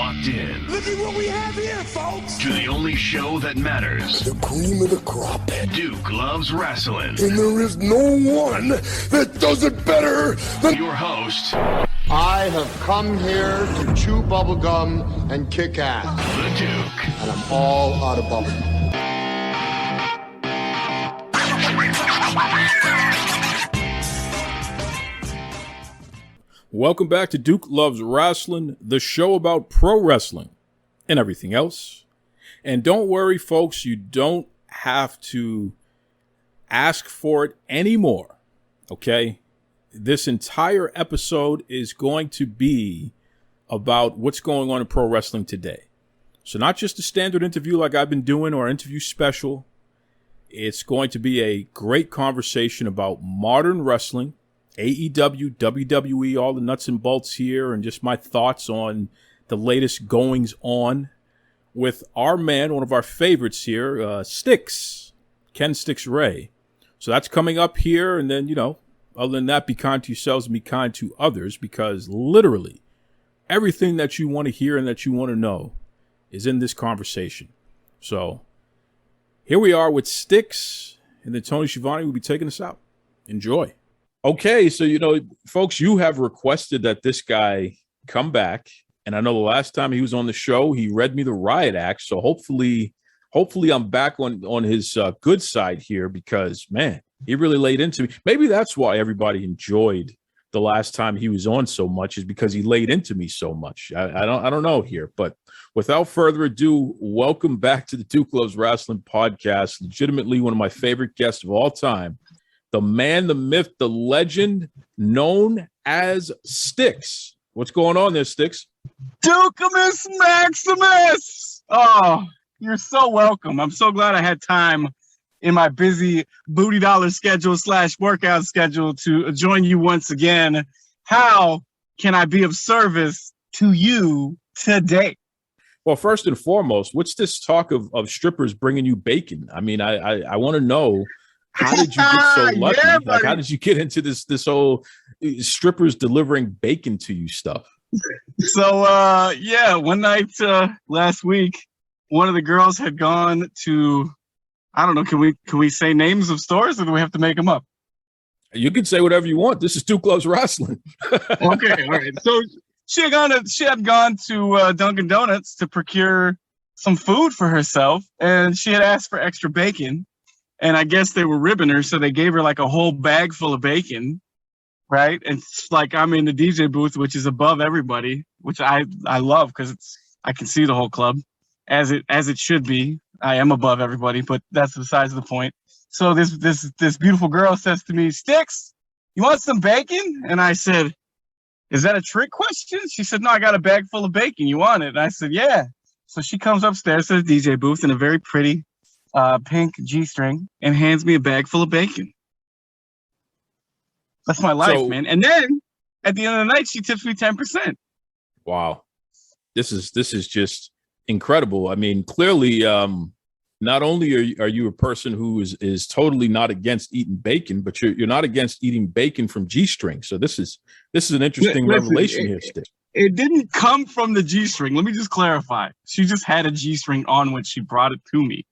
locked in. Look at what we have here, folks. To the only show that matters. The cream of the crop. Duke Loves Rasslin. And there is no one that does it better than your host. I have come here to chew bubblegum and kick ass. The Duke. And I'm all out of bubblegum. Welcome back to Duke Loves Rasslin, the show about pro wrestling and everything else. And don't worry, folks, you don't have to ask for it anymore, okay? This entire episode is going to be about what's going on in pro wrestling today. So not just a standard interview like I've been doing or interview special. It's going to be a great conversation about modern wrestling, AEW, WWE, all the nuts and bolts here, and just my thoughts on the latest goings on with our man, one of our favorites here, Stix, Ken Stix Ray. So that's coming up here, and then, other than that, be kind to yourselves and be kind to others, because literally everything that you want to hear and that you want to know is in this conversation. So here we are with Stix, and then Tony Schiavone will be taking us out. Enjoy. Okay, so, folks, you have requested that this guy come back. And I know the last time he was on the show, he read me the riot act. So hopefully I'm back on his good side here, because, man, he really laid into me. Maybe that's why everybody enjoyed the last time he was on so much, is because he laid into me so much. I don't know here. But without further ado, welcome back to the Duke Loves Rasslin podcast. Legitimately one of my favorite guests of all time. The man, the myth, the legend, known as Stix. What's going on there, Stix? Dukemus Maximus! Oh, you're so welcome. I'm so glad I had time in my busy booty dollar schedule / workout schedule to join you once again. How can I be of service to you today? Well, first and foremost, what's this talk of strippers bringing you bacon? I mean, I want to know, how did you get so lucky? Yeah, like, how did you get into this whole strippers delivering bacon to you stuff? So, one night last week, one of the girls had gone to, I don't know, can we say names of stores, or do we have to make them up? You can say whatever you want. This is Duke Loves Rasslin. Okay, all right. So she had gone to Dunkin' Donuts to procure some food for herself, and she had asked for extra bacon. And I guess they were ribbing her, so they gave her like a whole bag full of bacon, right? And it's like I'm in the DJ booth, which is above everybody, which I love, because I can see the whole club, as it should be. I am above everybody, but that's besides the point. So this beautiful girl says to me, "Stix, you want some bacon?" And I said, "Is that a trick question?" She said, "No, I got a bag full of bacon. You want it?" And I said, "Yeah." So she comes upstairs to the DJ booth in a very pretty pink G-string and hands me a bag full of bacon. That's my life, man. And then at the end of the night, she tips me 10%. Wow. This is just incredible. I mean, clearly, not only are you a person who is totally not against eating bacon, but you're not against eating bacon from G-string. So this is an interesting revelation here, Stix. It didn't come from the G-string. Let me just clarify. She just had a G-string on when she brought it to me.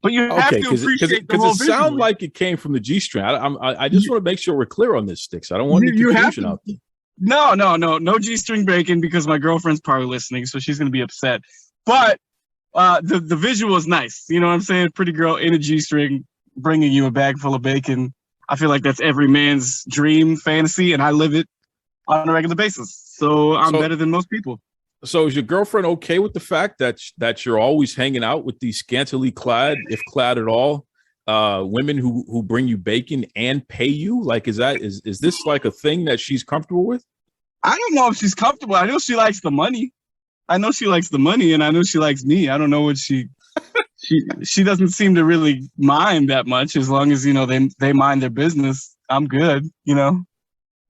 But you have to appreciate the whole because it sounds like it came from the G-string. I just want to make sure we're clear on this, Stix. I don't want any confusion out there. No G-string bacon, because my girlfriend's probably listening, so she's gonna be upset. But the visual is nice. You know what I'm saying? Pretty girl in a G-string bringing you a bag full of bacon. I feel like that's every man's dream fantasy, and I live it on a regular basis. So I'm better than most people. So is your girlfriend okay with the fact that you're always hanging out with these scantily clad, if clad at all, women who bring you bacon and pay you? Like, is this like a thing that she's comfortable with? I don't know if she's comfortable. I know she likes the money. And I know she likes me. I don't know what she doesn't seem to really mind that much, as long as, they mind their business. I'm good,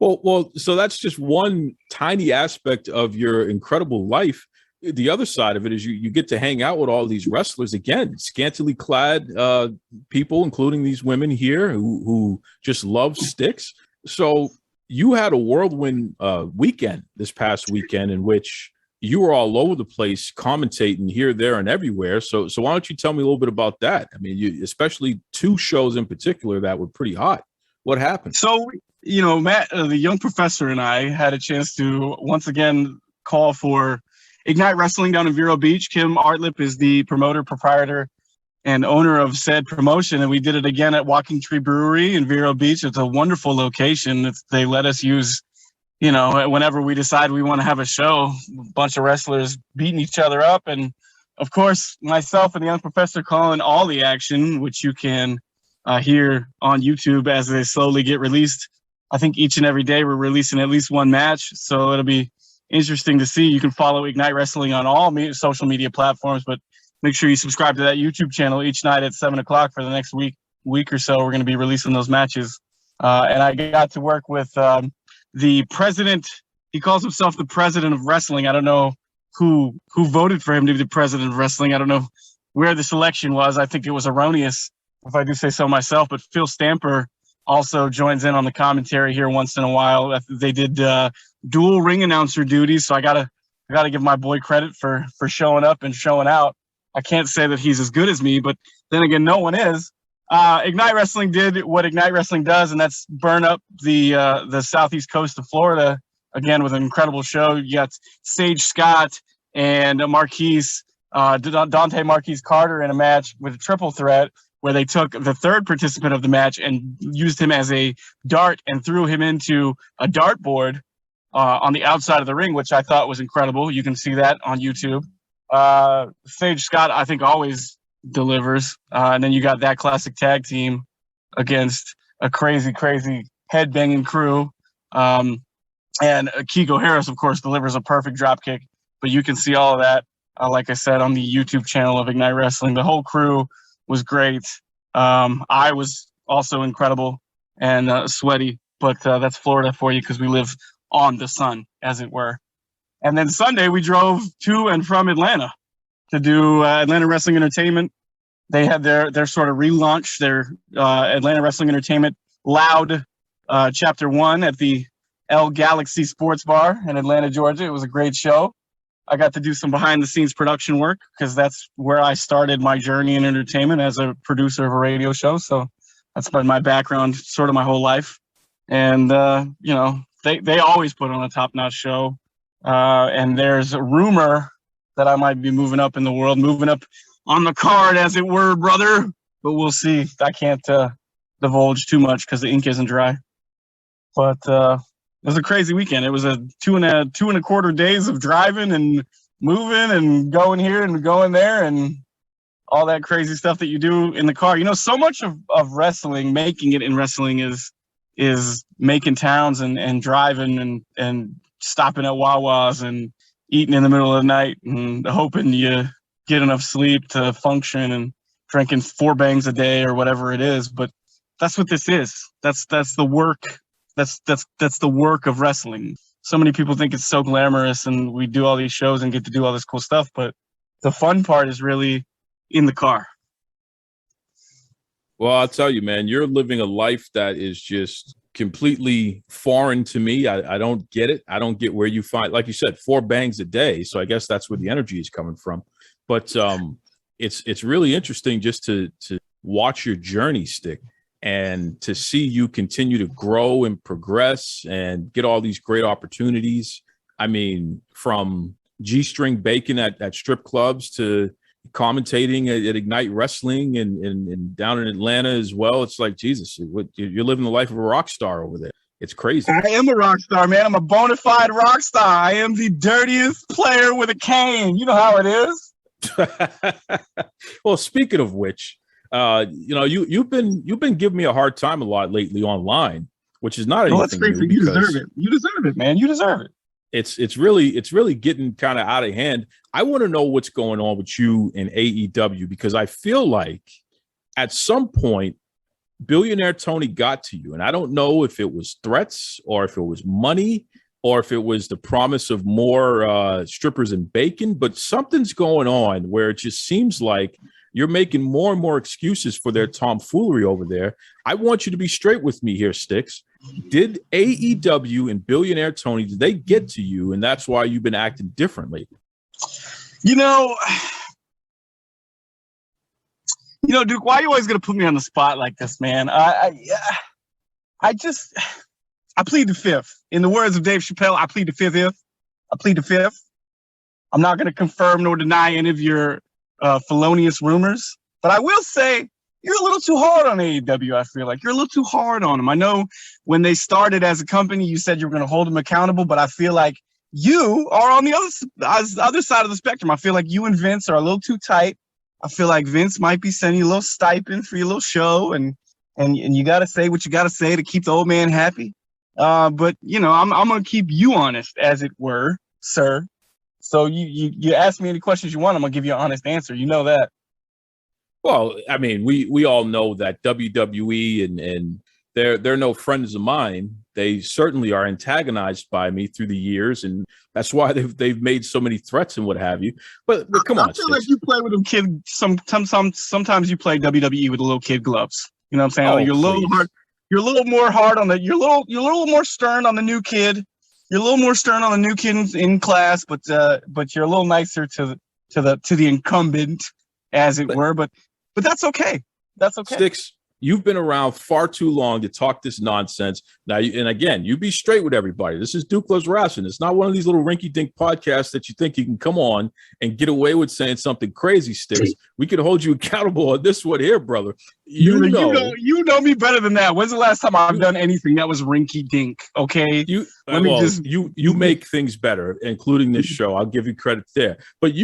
Well, so that's just one tiny aspect of your incredible life. The other side of it is you get to hang out with all these wrestlers, again, scantily clad people, including these women here who just love Stix. So you had a whirlwind weekend this past weekend in which you were all over the place commentating here, there, and everywhere. So why don't you tell me a little bit about that? I mean, you, especially two shows in particular that were pretty hot. What happened? So, Matt, the young professor, and I had a chance to once again call for Ignite Wrestling down in Vero Beach. Kim Artlip is the promoter, proprietor, and owner of said promotion. And we did it again at Walking Tree Brewery in Vero Beach. It's a wonderful location. They let us use, whenever we decide we want to have a show, a bunch of wrestlers beating each other up. And of course, myself and the young professor calling all the action, which you can hear on YouTube as they slowly get released. I think each and every day we're releasing at least one match. So it'll be interesting to see. You can follow Ignite Wrestling on all social media platforms, but make sure you subscribe to that YouTube channel each night at 7:00 for the next week or so. We're going to be releasing those matches. And I got to work with the president. He calls himself the president of wrestling. I don't know who voted for him to be the president of wrestling. I don't know where the selection was. I think it was erroneous, if I do say so myself. But Phil Stamper also joins in on the commentary here once in a while. They did dual ring announcer duties, so I gotta give my boy credit for showing up and showing out. I can't say that he's as good as me, but then again, no one is. Ignite Wrestling did what Ignite Wrestling does, and that's burn up the southeast coast of Florida again with an incredible show. You got Sage Scott and Marquise, Dante Marquise Carter in a match with a triple threat where they took the third participant of the match and used him as a dart and threw him into a dartboard on the outside of the ring, which I thought was incredible. You can see that on YouTube. Sage Scott, I think, always delivers. And then you got that classic tag team against a crazy, crazy head-banging crew. And Kiko Harris, of course, delivers a perfect drop kick. But you can see all of that, like I said, on the YouTube channel of Ignite Wrestling. The whole crew was great. I was also incredible and sweaty. But that's Florida for you because we live on the sun, as it were. And then Sunday, we drove to and from Atlanta to do Atlanta Wrestling Entertainment. They had their sort of relaunch, their Atlanta Wrestling Entertainment Loud Chapter 1 at the El Galaxy Sports Bar in Atlanta, Georgia. It was a great show. I got to do some behind-the-scenes production work because that's where I started my journey in entertainment as a producer of a radio show. So that's been my background sort of my whole life. And, they always put on a top-notch show. And there's a rumor that I might be moving up in the world, moving up on the card, as it were, brother. But we'll see. I can't divulge too much because the ink isn't dry. But it was a crazy weekend. It was a two and a quarter days of driving and moving and going here and going there and all that crazy stuff that you do in the car. So much of wrestling, making it in wrestling is making towns and driving and stopping at Wawa's and eating in the middle of the night and hoping you get enough sleep to function and drinking 4 bangs a day or whatever it is. But that's what this is. That's the work. That's the work of wrestling. So many people think it's so glamorous and we do all these shows and get to do all this cool stuff. But the fun part is really in the car. Well, I'll tell you, man, you're living a life that is just completely foreign to me. I don't get it. I don't get where you find, like you said, 4 bangs a day. So I guess that's where the energy is coming from. But it's really interesting just to watch your journey, Stick, and to see you continue to grow and progress and get all these great opportunities. I mean, from G-string bacon at strip clubs to commentating at Ignite Wrestling and down in Atlanta as well. It's like, Jesus, you're living the life of a rock star over there. It's crazy. I am a rock star, man. I'm a bona fide rock star. I am the dirtiest player with a cane. You know how it is. Well, speaking of which, you've been giving me a hard time a lot lately online, which is not anything. That's great. You deserve it. You deserve it, man. You deserve it. It's really getting kind of out of hand. I want to know what's going on with you in AEW because I feel like at some point Billionaire Tony got to you, and I don't know if it was threats or if it was money or if it was the promise of more strippers and bacon, but something's going on where it just seems like You're making more and more excuses for their tomfoolery over there. I want you to be straight with me here, Stix. Did AEW and Billionaire Tony, did they get to you, and that's why you've been acting differently? You know, Duke, why are you always going to put me on the spot like this, man? I plead the fifth. In the words of Dave Chappelle, I plead the fifth. I plead the fifth. I'm not going to confirm nor deny any of your felonious rumors, but I will say you're a little too hard on AEW. I feel like you're a little too hard on them. I know when they started as a company, you said you were going to hold them accountable, but I feel like you are on the other side of the spectrum. I feel like you and Vince are a little too tight. I feel like Vince might be sending you a little stipend for your little show, and you got to say what you got to say to keep the old man happy. But I'm going to keep you honest, as it were, sir. So you ask me any questions you want, I'm going to give you an honest answer. You know that. Well, I mean, we all know that WWE and they're no friends of mine. They certainly are antagonized by me through the years, and that's why they've made so many threats and what have you. But come on, I feel like you play with them kid. Sometimes you play WWE with the little kid gloves. You know what I'm saying? Oh, you're a little hard. You're a little more hard on the. You're a little more stern on the new kid. You're a little more stern on the new kid in class, but you're a little nicer to the incumbent, as it were. But that's okay. That's okay. Stix, you've been around far too long to talk this nonsense. Now, and again, you be straight with everybody. This is Duke Loves Rasslin. It's not one of these little rinky-dink podcasts that you think you can come on and get away with saying something crazy, Stix. We can hold you accountable on this one here, brother. You know me better than that. When's the last time I've done anything that was rinky-dink? Okay, you make things better, including this show. I'll give you credit there. But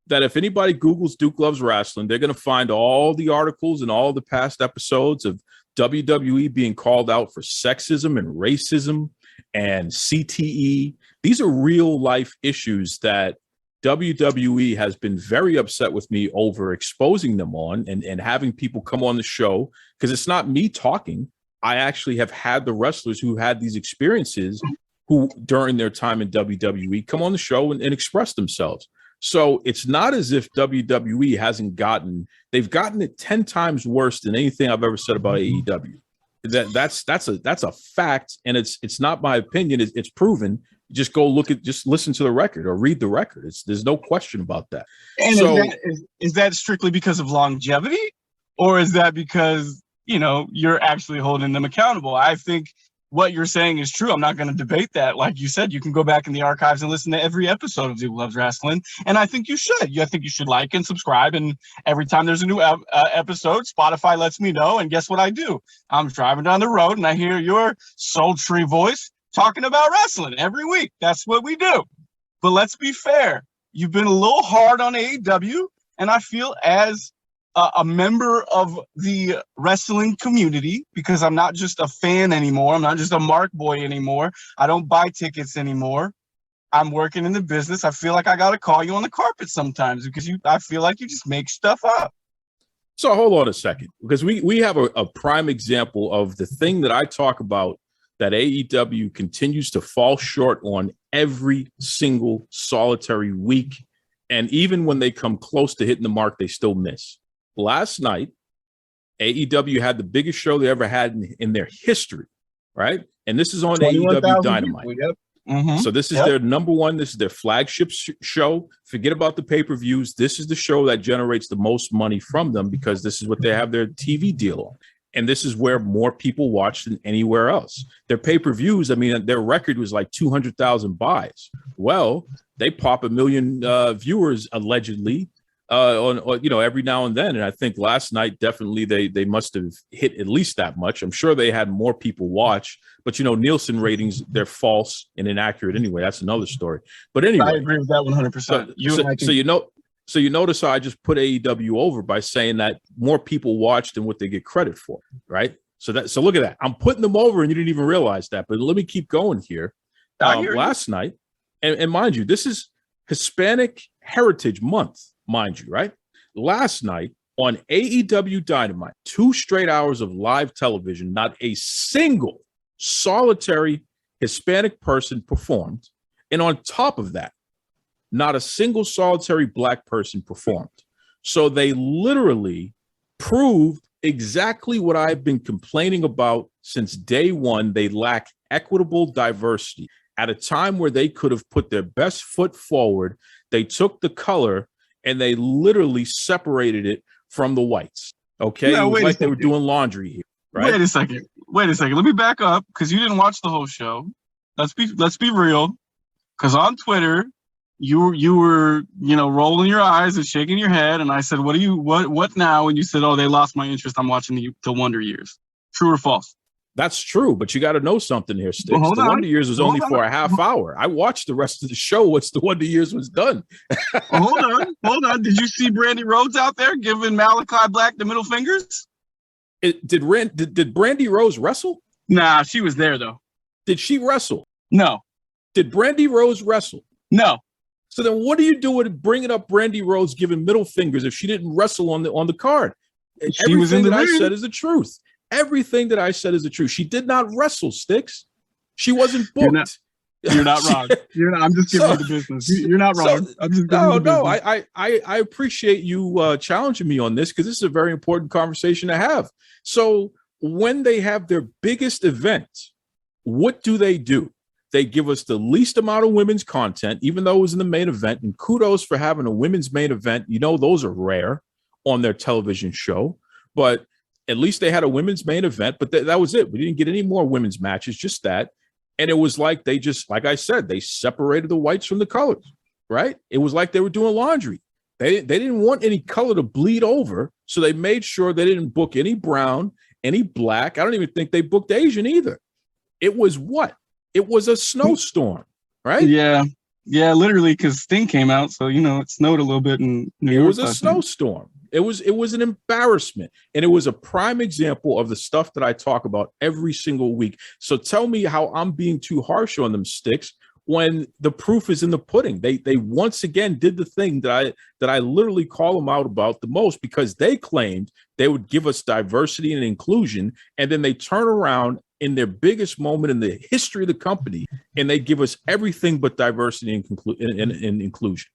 that if anybody Googles Duke Loves Rasslin, they're going to find all the articles and all the past episodes of WWE being called out for sexism and racism and CTE. These are real life issues that WWE has been very upset with me over exposing them on and having people come on the show, because it's not me talking. I actually have had the wrestlers who had these experiences who during their time in WWE come on the show and express themselves. So it's not as if WWE they've gotten it 10 times worse than anything I've ever said about AEW. That's a fact, and it's not my opinion. It's proven. Just just listen to the record or read the record. There's no question about that. And is that strictly because of longevity, or is that because you're actually holding them accountable? I think what you're saying is true. I'm not going to debate that. Like you said, you can go back in the archives and listen to every episode of Duke Loves Rasslin, and I think you should. I think you should like and subscribe, and every time there's a new episode, Spotify lets me know, and guess what I do? I'm driving down the road, and I hear your sultry voice talking about wrestling every week. That's what we do. But let's be fair. You've been a little hard on AEW, and I feel as a member of the wrestling community, because I'm not just a fan anymore. I'm not just a Mark boy anymore. I don't buy tickets anymore. I'm working in the business. I feel like I got to call you on the carpet sometimes because I feel like you just make stuff up. So hold on a second, because we have a prime example of the thing that I talk about that AEW continues to fall short on every single solitary week. And even when they come close to hitting the mark, they still miss. Last night, AEW had the biggest show they ever had in their history, right? And this is on AEW Dynamite. Yep. Mm-hmm. So this is their number one. This is their flagship show. Forget about the pay-per-views. This is the show that generates the most money from them because this is what they have their TV deal on. And this is where more people watch than anywhere else. Their pay-per-views, I mean, their record was like 200,000 buys. Well, they pop 1 million viewers allegedly on every now and then. And I think last night definitely they must have hit at least that much. I'm sure they had more people watch, but Nielsen ratings, they're false and inaccurate anyway. That's another story. But anyway, I agree with that 100%. So you notice how I just put AEW over by saying that more people watch than what they get credit for, right? So look at that. I'm putting them over, and you didn't even realize that. But let me keep going here. Last night, and mind you, this is Hispanic Heritage Month, mind you, right? Last night on AEW Dynamite, 2 straight hours of live television, not a single solitary Hispanic person performed. And on top of that, not a single solitary black person performed. So they literally proved exactly what I've been complaining about since day one. They lack equitable diversity. At a time where they could have put their best foot forward, they took the color and they literally separated it from the whites. Okay, Now, it was wait a like they were second. doing laundry here, right? Wait a second. Let me back up because you didn't watch the whole show. Let's be real. Because on Twitter, you were rolling your eyes and shaking your head, and I said, what now? And you said, oh, they lost my interest. I'm watching the Wonder Years. True or false? That's true, but you got to know something here, Stix. Well, The Wonder Years was only for a half hour. I watched the rest of the show once the Wonder Years was done. Well, hold on. Did you see Brandy Rhodes out there giving Malachi Black the middle fingers? Did Brandy Rose wrestle? Nah, she was there though. Did she wrestle? No. Did Brandy Rose wrestle? No. So then what do you do with bringing up Brandy Rose giving middle fingers if she didn't wrestle on the card? She was in the Everything that ring. I said is the truth. Everything that I said is the truth. She did not wrestle, Stix. She wasn't booked. You're not wrong. I'm just giving you the business. You're not wrong. I'm just giving you the business. I appreciate you challenging me on this because this is a very important conversation to have. So when they have their biggest event, what do? They give us the least amount of women's content, even though it was in the main event. And kudos for having a women's main event. Those are rare on their television show. But at least they had a women's main event. But that was it. We didn't get any more women's matches, just that. And it was like like I said, they separated the whites from the colors, right? It was like they were doing laundry. They didn't want any color to bleed over. So they made sure they didn't book any brown, any black. I don't even think they booked Asian either. It was what? It was a snowstorm, right? Yeah, literally, because Sting came out, so it snowed a little bit in New York. It was a snowstorm. It was an embarrassment, and it was a prime example of the stuff that I talk about every single week. So tell me how I'm being too harsh on them, Stix, when the proof is in the pudding. They once again did the thing that I literally call them out about the most, because they claimed they would give us diversity and inclusion, and then they turn around in their biggest moment in the history of the company, and they give us everything but diversity and inclusion.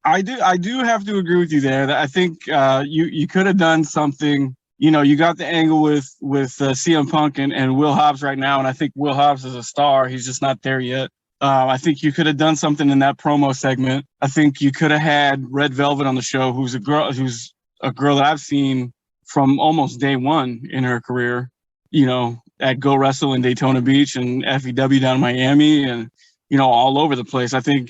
I do have to agree with you there. That I think you could have done something. You got the angle with CM Punk and Will Hobbs right now, and I think Will Hobbs is a star. He's just not there yet. I think you could have done something in that promo segment. I think you could have had Red Velvet on the show, who's a girl that I've seen from almost day one in her career. At Go Wrestle in Daytona Beach and FEW down in Miami and, all over the place. I think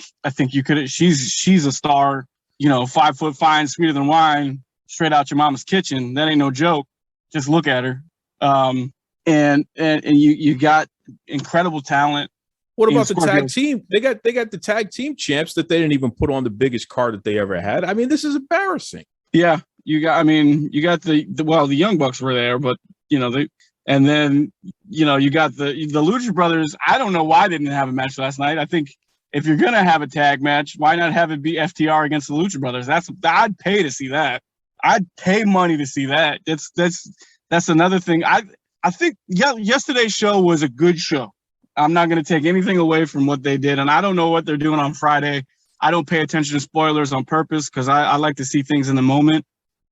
you could, she's a star, 5 foot fine, sweeter than wine, straight out your mama's kitchen. That ain't no joke. Just look at her. And you got incredible talent. What about the tag team? They got the tag team champs that they didn't even put on the biggest card that they ever had. I mean, this is embarrassing. Yeah. You got the Young Bucks were there, but and then, you got the Lucha Brothers. I don't know why they didn't have a match last night. I think if you're going to have a tag match, why not have it be FTR against the Lucha Brothers? I'd pay to see that. I'd pay money to see that. That's another thing. I think yesterday's show was a good show. I'm not going to take anything away from what they did. And I don't know what they're doing on Friday. I don't pay attention to spoilers on purpose because I like to see things in the moment.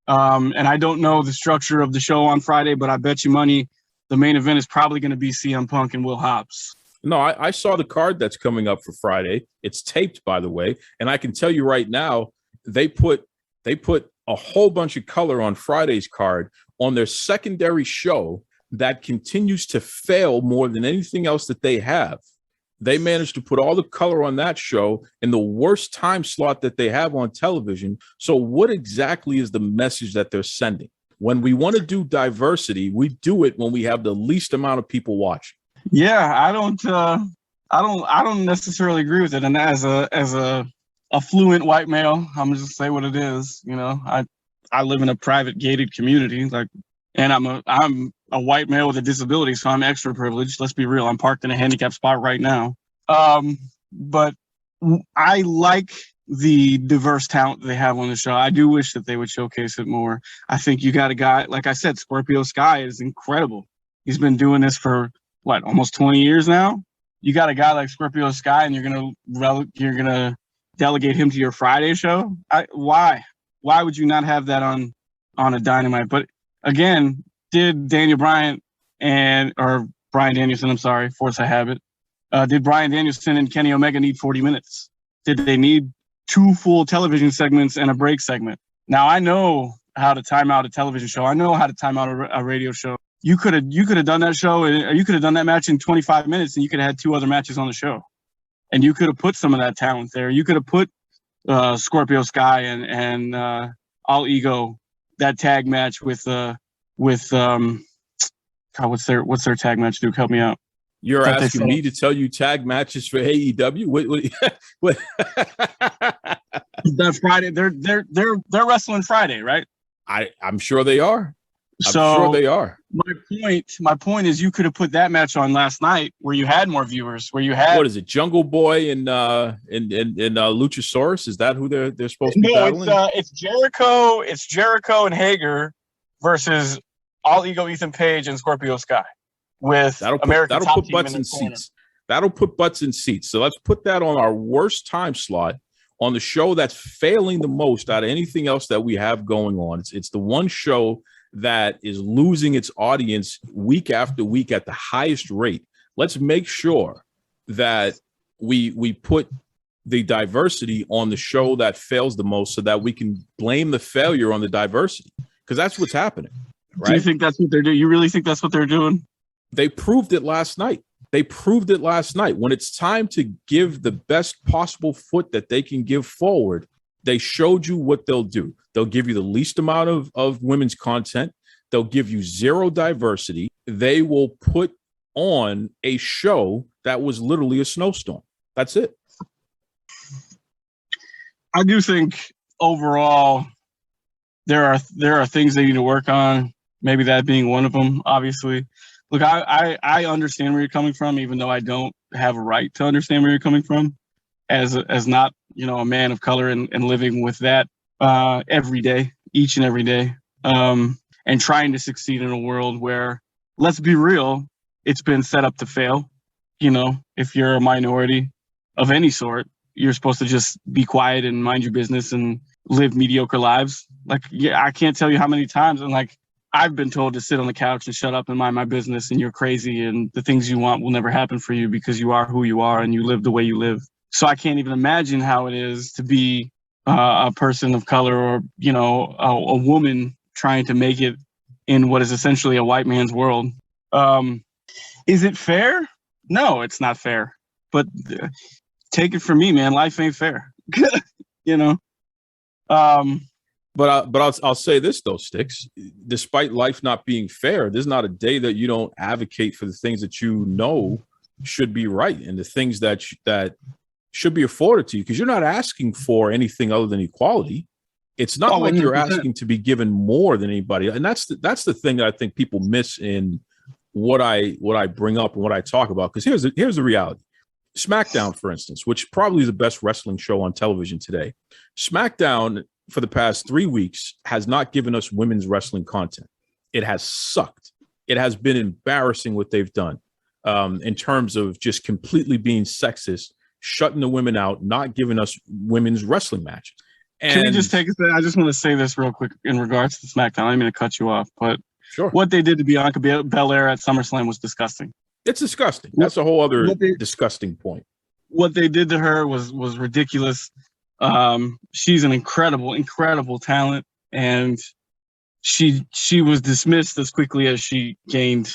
And I don't know the structure of the show on Friday, but I bet you money the main event is probably going to be CM Punk and Will Hobbs. No, I saw the card that's coming up for Friday. It's taped, by the way. And I can tell you right now, they put a whole bunch of color on Friday's card on their secondary show that continues to fail more than anything else that they have. They managed to put all the color on that show in the worst time slot that they have on television. So what exactly is the message that they're sending? When we want to do diversity, we do it when we have the least amount of people watching. Yeah, I don't necessarily agree with it. And as a affluent white male, I'm gonna just say what it is. I live in a private gated community, and I'm a white male with a disability, so I'm extra privileged. Let's be real. I'm parked in a handicapped spot right now. But I like the diverse talent they have on the show. I do wish that they would showcase it more. I think you got a guy, like I said, Scorpio Sky is incredible. He's been doing this for almost 20 years now. You got a guy like Scorpio Sky, and you're gonna delegate him to your Friday show. Why? Why would you not have that on a Dynamite? But again, did Daniel Bryan or Bryan Danielson, I'm sorry, force a habit. Did Bryan Danielson and Kenny Omega need 40 minutes? Did they need 2 full television segments and a break segment? Now, I know how to time out a television show. I know how to time out a radio show. You could have done that show, or you could have done that match in 25 minutes, and you could have had 2 other matches on the show. And you could have put some of that talent there. You could have put Scorpio Sky and All Ego, that tag match with God, what's their tag match? Duke, help me out. You're asking me to tell you tag matches for AEW? What? That Friday, they're wrestling Friday, right? I'm sure they are. I'm So sure they are. My point is, you could have put that match on last night, where you had more viewers, where you had what is it, Jungle Boy and Luchasaurus? Is that who they're supposed to be battling? It's Jericho. It's Jericho and Hager versus All Ego, Ethan Page, and Scorpio Sky. That'll put butts in seats. That'll put butts in seats. So let's put that on our worst time slot on the show that's failing the most out of anything else that we have going on. It's the one show that is losing its audience week after week at the highest rate. Let's make sure that we put the diversity on the show that fails the most, so that we can blame the failure on the diversity, because that's what's happening. Right? Do you think that's what they're doing? You really think that's what they're doing? They proved it last night. When it's time to give the best possible foot that they can give forward, they showed you what they'll do. They'll give you the least amount of women's content. They'll give you zero diversity. They will put on a show that was literally a snowstorm. That's it. I do think overall there are things they need to work on. Maybe that being one of them, obviously. Look, I understand where you're coming from, even though I don't have a right to understand where you're coming from as not, a man of color and living with that every day, each and every day, and trying to succeed in a world where, let's be real, it's been set up to fail. If you're a minority of any sort, you're supposed to just be quiet and mind your business and live mediocre lives. Like, yeah, I can't tell you how many times, and like, I've been told to sit on the couch and shut up and mind my business, and you're crazy, and the things you want will never happen for you because you are who you are and you live the way you live. So I can't even imagine how it is to be a person of color, or, a woman trying to make it in what is essentially a white man's world. Is it fair? No, it's not fair. But take it from me, man. Life ain't fair. But I'll say this though, Stix. Despite life not being fair, there's not a day that you don't advocate for the things that you know should be right, and the things that should be afforded to you, because you're not asking for anything other than equality. It's not like you're asking to be given more than anybody, and that's the thing that I think people miss in what I bring up and what I talk about. Because here's the reality. SmackDown, for instance, which probably is the best wrestling show on television today. SmackDown, for the past 3 weeks, has not given us women's wrestling content. It has sucked. It has been embarrassing what they've done in terms of just completely being sexist, shutting the women out, not giving us women's wrestling matches. And can we just take a second? I just want to say this real quick in regards to SmackDown. I didn't mean to cut you off, but sure. What they did to Bianca Belair at SummerSlam was disgusting. It's disgusting. That's a whole other disgusting point. What they did to her was ridiculous. She's an incredible talent, and she was dismissed as quickly as she gained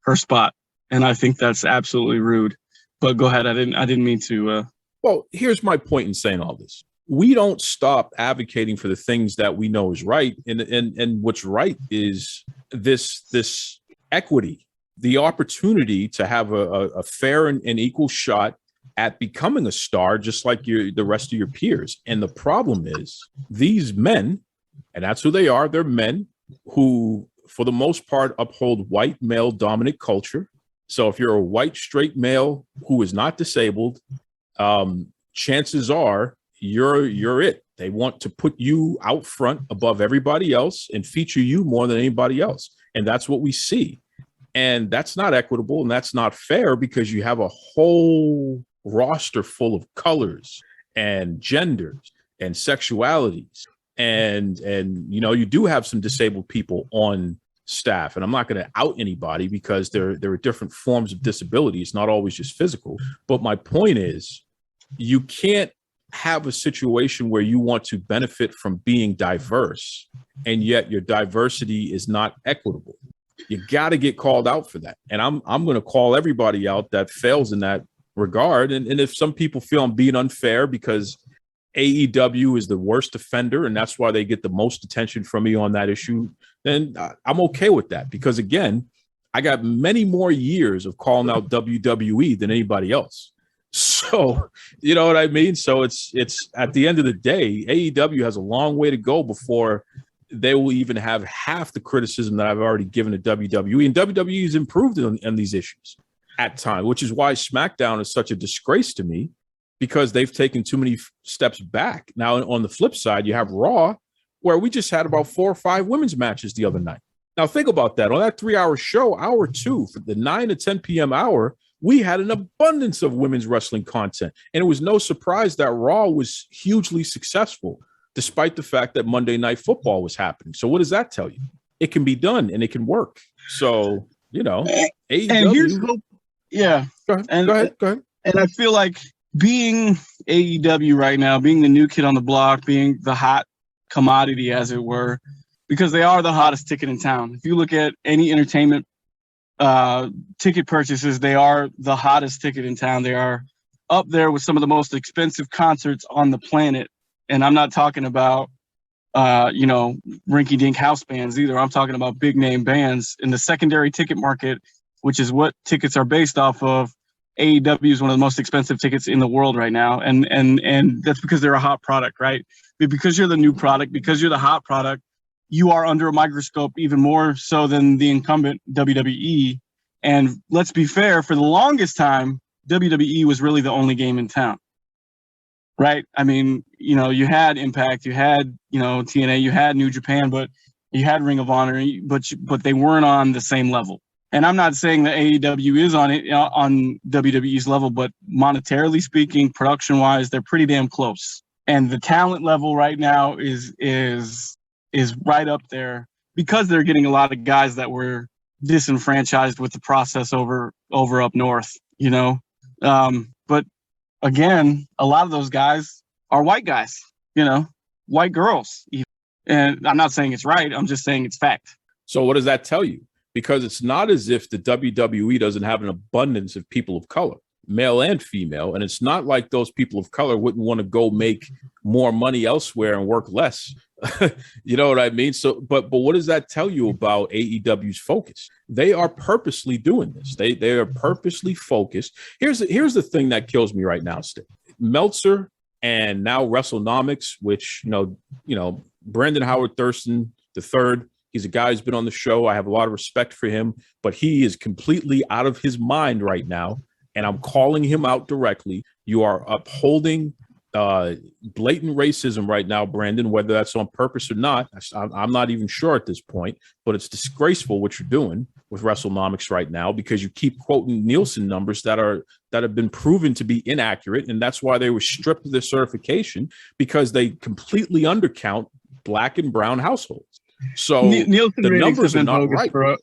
her spot, and I think that's absolutely rude. But go ahead. I didn't mean to. Well, here's my point in saying all this. We don't stop advocating for the things that we know is right, and what's right is this equity, the opportunity to have a fair and equal shot at becoming a star, just like the rest of your peers. And the problem is these men, and that's who they are, they're men who, for the most part, uphold white male dominant culture. So if you're a white straight male who is not disabled, chances are you're it. They want to put you out front above everybody else and feature you more than anybody else. And that's what we see. And that's not equitable, and that's not fair, because you have a whole roster full of colors and genders and sexualities and you know, you do have some disabled people on staff, and I'm not going to out anybody because there are different forms of disability. It's not always just physical. But my point is, you can't have a situation where you want to benefit from being diverse, and yet your diversity is not equitable. You got to get called out for that. And I'm going to call everybody out that fails in that regard. And if some people feel I'm being unfair because AEW is the worst offender and that's why they get the most attention from me on that issue, then I'm okay with that. Because again, I got many more years of calling out WWE than anybody else. So, you know what I mean? So it's at the end of the day, AEW has a long way to go before they will even have half the criticism that I've already given to WWE. And WWE has improved on these issues at times, which is why SmackDown is such a disgrace to me, because they've taken too many steps back. Now, on the flip side, you have Raw, where we just had about 4 or 5 women's matches the other night. Now, think about that. On that 3-hour show, hour 2, for the 9 to 10 p.m. hour, we had an abundance of women's wrestling content. And it was no surprise that Raw was hugely successful, despite the fact that Monday Night Football was happening. So what does that tell you? It can be done and it can work. So, you know, AEW. And here's hope. Yeah. Go ahead. And I feel like being AEW right now, being the new kid on the block, being the hot commodity, as it were, because they are the hottest ticket in town. If you look at any entertainment ticket purchases, they are the hottest ticket in town. They are up there with some of the most expensive concerts on the planet. And I'm not talking about, rinky-dink house bands either. I'm talking about big name bands in the secondary ticket market, which is what tickets are based off of. AEW is one of the most expensive tickets in the world right now. And that's because they're a hot product, right? But because you're the new product, because you're the hot product, you are under a microscope even more so than the incumbent WWE. And let's be fair, for the longest time, WWE was really the only game in town. Right? I mean, you had Impact, you had, TNA, you had New Japan, but you had Ring of Honor, but they weren't on the same level. And I'm not saying that AEW is on WWE's level, but monetarily speaking, production-wise, they're pretty damn close. And the talent level right now is right up there because they're getting a lot of guys that were disenfranchised with the process over up north, But again, a lot of those guys are white guys, white girls. And I'm not saying it's right. I'm just saying it's fact. So what does that tell you? Because it's not as if the WWE doesn't have an abundance of people of color, male and female. And it's not like those people of color wouldn't want to go make more money elsewhere and work less. You know what I mean? So, but what does that tell you about AEW's focus? They are purposely doing this. They are purposely focused. Here's the thing that kills me right now, Stix. Meltzer and now WrestleNomics, which, Brandon Howard Thurston III, he's a guy who's been on the show. I have a lot of respect for him, but he is completely out of his mind right now. And I'm calling him out directly. You are upholding blatant racism right now, Brandon, whether that's on purpose or not. I'm not even sure at this point, but it's disgraceful what you're doing with WrestleNomics right now, because you keep quoting Nielsen numbers that have been proven to be inaccurate. And that's why they were stripped of their certification, because they completely undercount Black and brown households. So Nielsen the numbers are not right.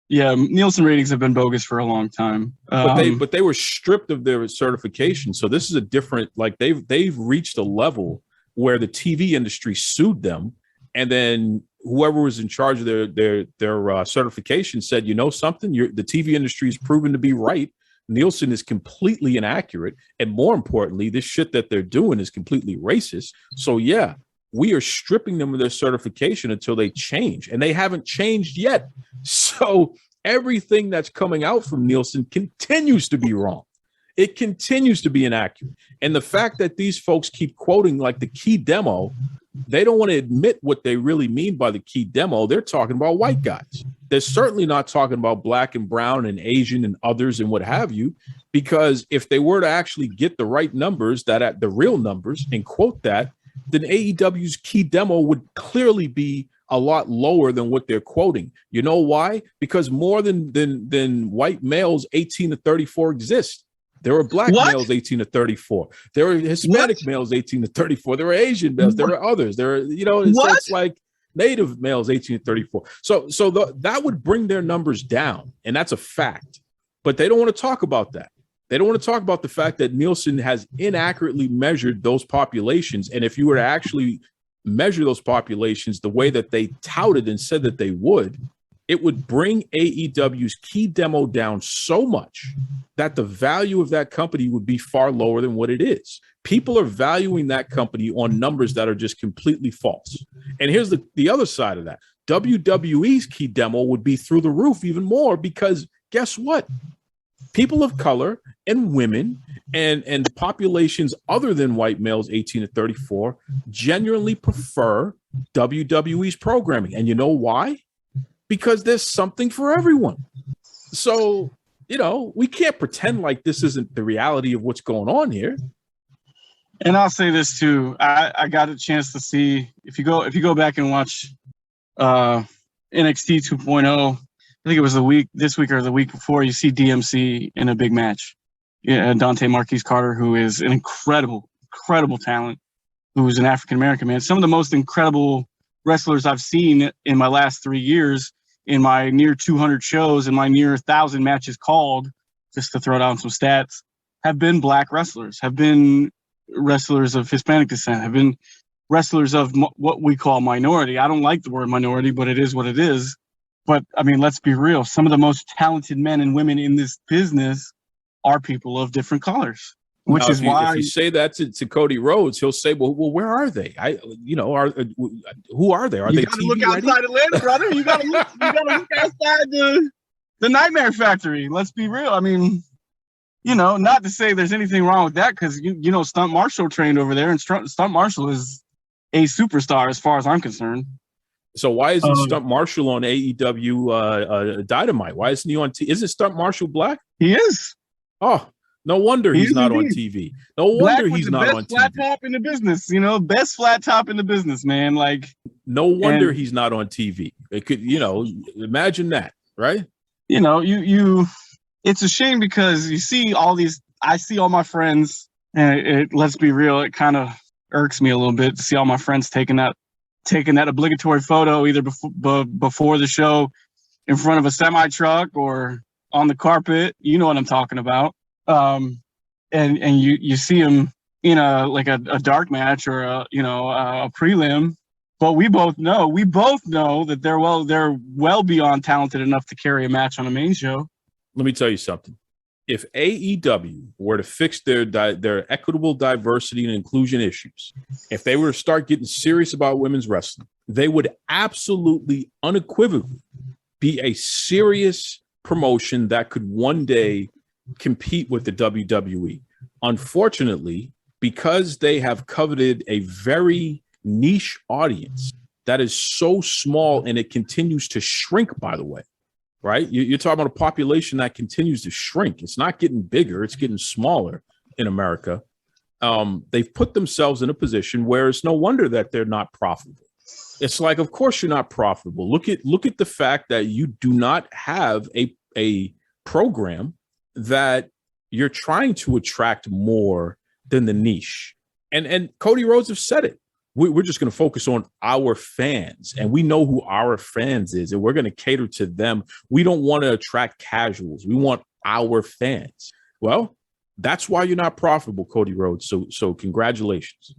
Nielsen ratings have been bogus for a long time. But they were stripped of their certification. So this is a different, like they've reached a level where the TV industry sued them, and then whoever was in charge of their certification said, something, the TV industry is proven to be right. Nielsen is completely inaccurate, and more importantly, this shit that they're doing is completely racist. So yeah, we are stripping them of their certification until they change, and they haven't changed yet. So everything that's coming out from Nielsen continues to be wrong. It continues to be inaccurate. And the fact that these folks keep quoting like the key demo, they don't want to admit what they really mean by the key demo. They're talking about white guys. They're certainly not talking about Black and brown and Asian and others and what have you, because if they were to actually get the right numbers, the real numbers, and quote that, then AEW's key demo would clearly be a lot lower than what they're quoting. You know why? Because more than white males 18 to 34 exist. There were black What? males 18 to 34. There were Hispanic males 18 to 34. There were Asian males. There were others. There were, it's like Native males 18 to 34. So that would bring their numbers down, and that's a fact. But they don't want to talk about that. They don't want to talk about the fact that Nielsen has inaccurately measured those populations. And if you were to actually measure those populations the way that they touted and said that they would, it would bring AEW's key demo down so much that the value of that company would be far lower than what it is. People are valuing that company on numbers that are just completely false. And here's the other side of that. WWE's key demo would be through the roof even more, because guess what? People of color and women and populations other than white males 18 to 34 genuinely prefer WWE's programming. And you know why? Because there's something for everyone. So, we can't pretend like this isn't the reality of what's going on here. And I'll say this too. I got a chance to see, if you go back and watch NXT 2.0, I think it was this week or the week before, you see DMC in a big match. Yeah, Dante Marquise Carter, who is an incredible talent, who's an African-American man. Some of the most incredible wrestlers I've seen in my last 3 years, in my near 200 shows, in my near 1,000 matches called, just to throw down some stats, have been black wrestlers, have been wrestlers of Hispanic descent, have been wrestlers of what we call minority. I don't like the word minority, but it is what it is. But, I mean, let's be real. Some of the most talented men and women in this business are people of different colors, which is why... If you say that to Cody Rhodes, he'll say, well, where are they? Who are they? Are they TV ready? You got to look outside Atlanta, brother. You got to look outside the Nightmare Factory. Let's be real. I mean, not to say there's anything wrong with that, because, Stunt Marshall trained over there, and Stunt Marshall is a superstar as far as I'm concerned. So why isn't Stunt Marshall on AEW Dynamite? Why isn't he on TV? Isn't Stunt Marshall black? He is. Oh, no wonder he's not on TV. No wonder he's not on TV. Best flat top in the business, best flat top in the business, man. Like, no wonder he's not on TV. It could, imagine that, right? It's a shame, because you see I see all my friends, and let's be real, it kind of irks me a little bit to see all my friends taking that obligatory photo either before the show in front of a semi truck or on the carpet. You know what I'm talking about. And you see them in a dark match or a prelim, but we both know that they're well beyond talented enough to carry a match on a main show. Let me tell you something. If AEW were to fix their equitable diversity and inclusion issues, if they were to start getting serious about women's wrestling, they would absolutely, unequivocally be a serious promotion that could one day compete with the WWE. Unfortunately, because they have coveted a very niche audience that is so small, and it continues to shrink, by the way. Right? You're talking about a population that continues to shrink. It's not getting bigger. It's getting smaller in America. They've put themselves in a position where it's no wonder that they're not profitable. It's like, of course you're not profitable. Look at the fact that you do not have a program that you're trying to attract more than the niche. And Cody Rhodes have said it. We're just going to focus on our fans, and we know who our fans is, and we're going to cater to them. We don't want to attract casuals. We want our fans. Well, that's why you're not profitable, Cody Rhodes. So congratulations.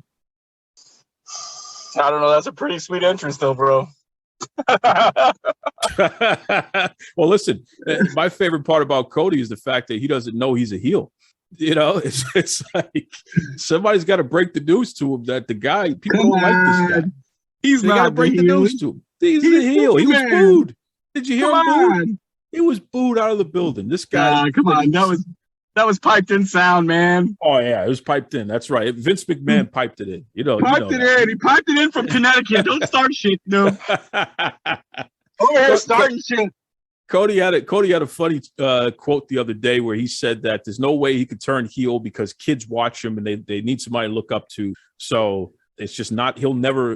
I don't know. That's a pretty sweet entrance, though, bro. Well, listen, my favorite part about Cody is the fact that he doesn't know he's a heel. It's like somebody's got to break the news to him that the guy, people don't like this guy. He's not to break the news to him. He's the heel. He was booed. Did you hear him booed? He was booed out of the building. This guy. Come on, that was piped in sound, man. Oh yeah, it was piped in. That's right. Vince McMahon piped it in. He piped it in from Connecticut. Don't start shit, dude. Over here starting shit. Cody had a funny quote the other day where he said that there's no way he could turn heel because kids watch him and they need somebody to look up to. So it's just not, he'll never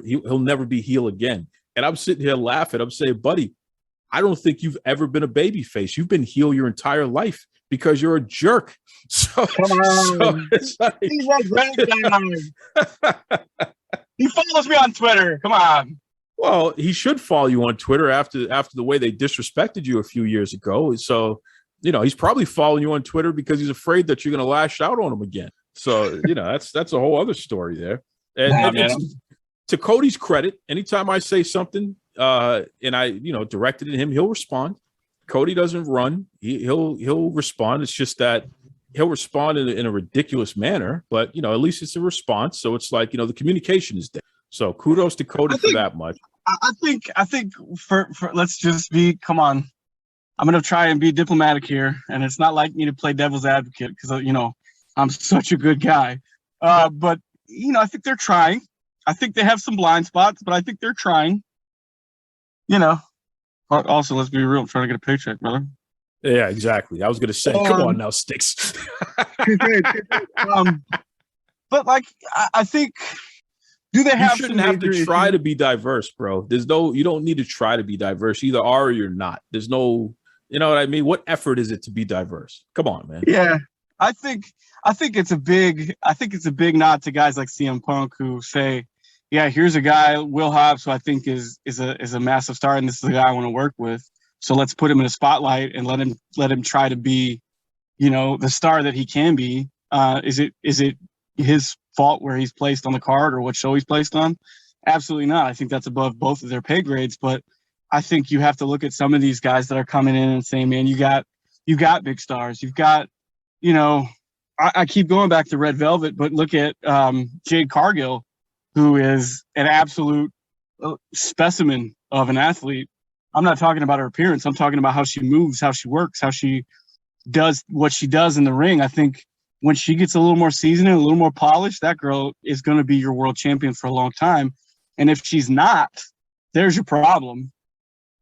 be heel again. And I'm sitting here laughing. I'm saying, buddy, I don't think you've ever been a baby face. You've been heel your entire life because you're a jerk. So, Come on. so it's like, He's a great guy. He follows me on Twitter. Come on. well, he should follow you on Twitter after the way they disrespected you a few years ago. So, he's probably following you on Twitter because he's afraid that you're going to lash out on him again. So, that's a whole other story there. And to Cody's credit, anytime I say something and I, direct it at him, he'll respond. Cody doesn't run. He'll respond. It's just that he'll respond in a ridiculous manner, but at least it's a response. So it's like, the communication is there. So kudos to Cody for that much. I think for let's just be, come on. I'm going to try and be diplomatic here. And it's not like me to play devil's advocate because, I'm such a good guy. But, I think they're trying. I think they have some blind spots, but I think they're trying. Also, let's be real. I'm trying to get a paycheck, brother. Yeah, exactly. I was going to say, come on now, Stix. But I think, do they have? You shouldn't have to try to be diverse, bro. You don't need to try to be diverse. Either are or you're not. There's no, you know what I mean? What effort is it to be diverse? Come on, man. Yeah, I think it's a big nod to guys like CM Punk who say, yeah, here's a guy, Will Hobbs, who I think is a massive star, and this is the guy I want to work with. So let's put him in a spotlight and let him try to be, the star that he can be. Is it his fault where he's placed on the card or what show he's placed on? Absolutely not. I think that's above both of their pay grades. But I think you have to look at some of these guys that are coming in and saying, man, you got big stars. You've got, I keep going back to Red Velvet, but look at Jade Cargill, who is an absolute specimen of an athlete. I'm not talking about her appearance. I'm talking about how she moves, how she works, how she does what she does in the ring. I think when she gets a little more seasoned and a little more polished, that girl is going to be your world champion for a long time. And if she's not, there's your problem.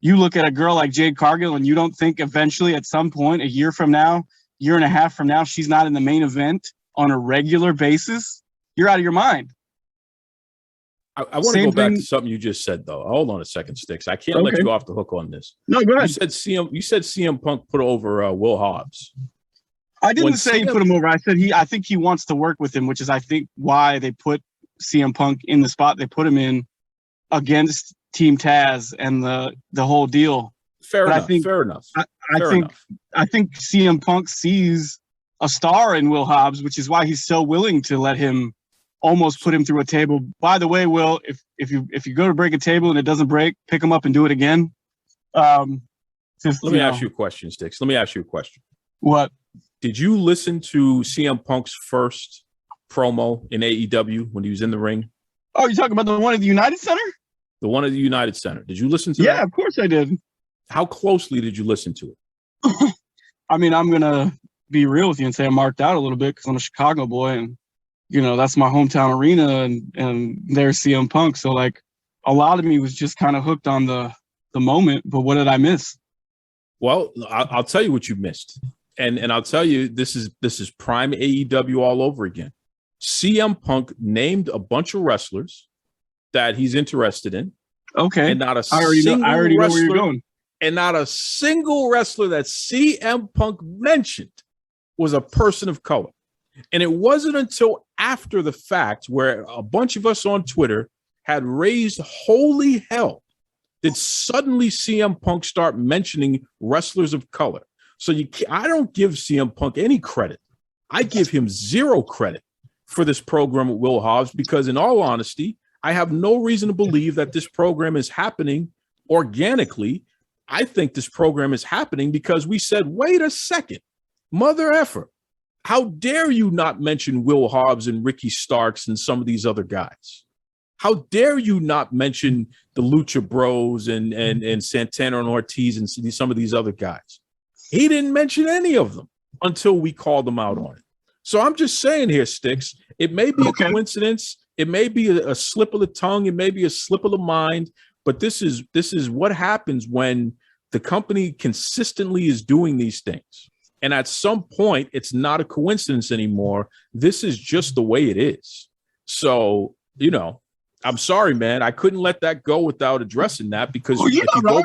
You look at a girl like Jade Cargill and you don't think eventually at some point, a year from now, year and a half from now, she's not in the main event on a regular basis, you're out of your mind. I want to go back to something you just said, though. Hold on a second, Stix. I can't let you off the hook on this. No, go ahead. You said CM Punk put over Will Hobbs. I didn't say he put him over. I said I think he wants to work with him, which is I think why they put CM Punk in the spot they put him in against Team Taz and the whole deal. Fair enough. I think CM Punk sees a star in Will Hobbs, which is why he's so willing to let him almost put him through a table. By the way, Will, if you go to break a table and it doesn't break, pick him up and do it again. Let me ask you a question, Stix. Let me ask you a question. What? Did you listen to CM Punk's first promo in AEW when he was in the ring? Oh, you're talking about the one at the United Center? The one at the United Center. Did you listen to that? Yeah, of course I did. How closely did you listen to it? I mean, I'm going to be real with you and say I marked out a little bit because I'm a Chicago boy and that's my hometown arena and there's CM Punk. So a lot of me was just kind of hooked on the moment, but what did I miss? Well, I'll tell you what you missed. And I'll tell you, this is prime AEW all over again. CM Punk named a bunch of wrestlers that he's interested in. Okay. And not a I already know where you're going. And not a single wrestler that CM Punk mentioned was a person of color. And it wasn't until after the fact where a bunch of us on Twitter had raised holy hell did suddenly CM Punk start mentioning wrestlers of color. So I don't give CM Punk any credit. I give him zero credit for this program with Will Hobbs because in all honesty, I have no reason to believe that this program is happening organically. I think this program is happening because we said, wait a second, mother effer. How dare you not mention Will Hobbs and Ricky Starks and some of these other guys? How dare you not mention the Lucha Bros and Santana and Ortiz and some of these other guys? He didn't mention any of them until we called them out on it. So I'm just saying here, Stix, it may be a coincidence. It may be a slip of the tongue. It may be a slip of the mind. But this is what happens when the company consistently is doing these things. And at some point, it's not a coincidence anymore. This is just the way it is. So, I'm sorry, man. I couldn't let that go without addressing that because Well, yeah, if you right.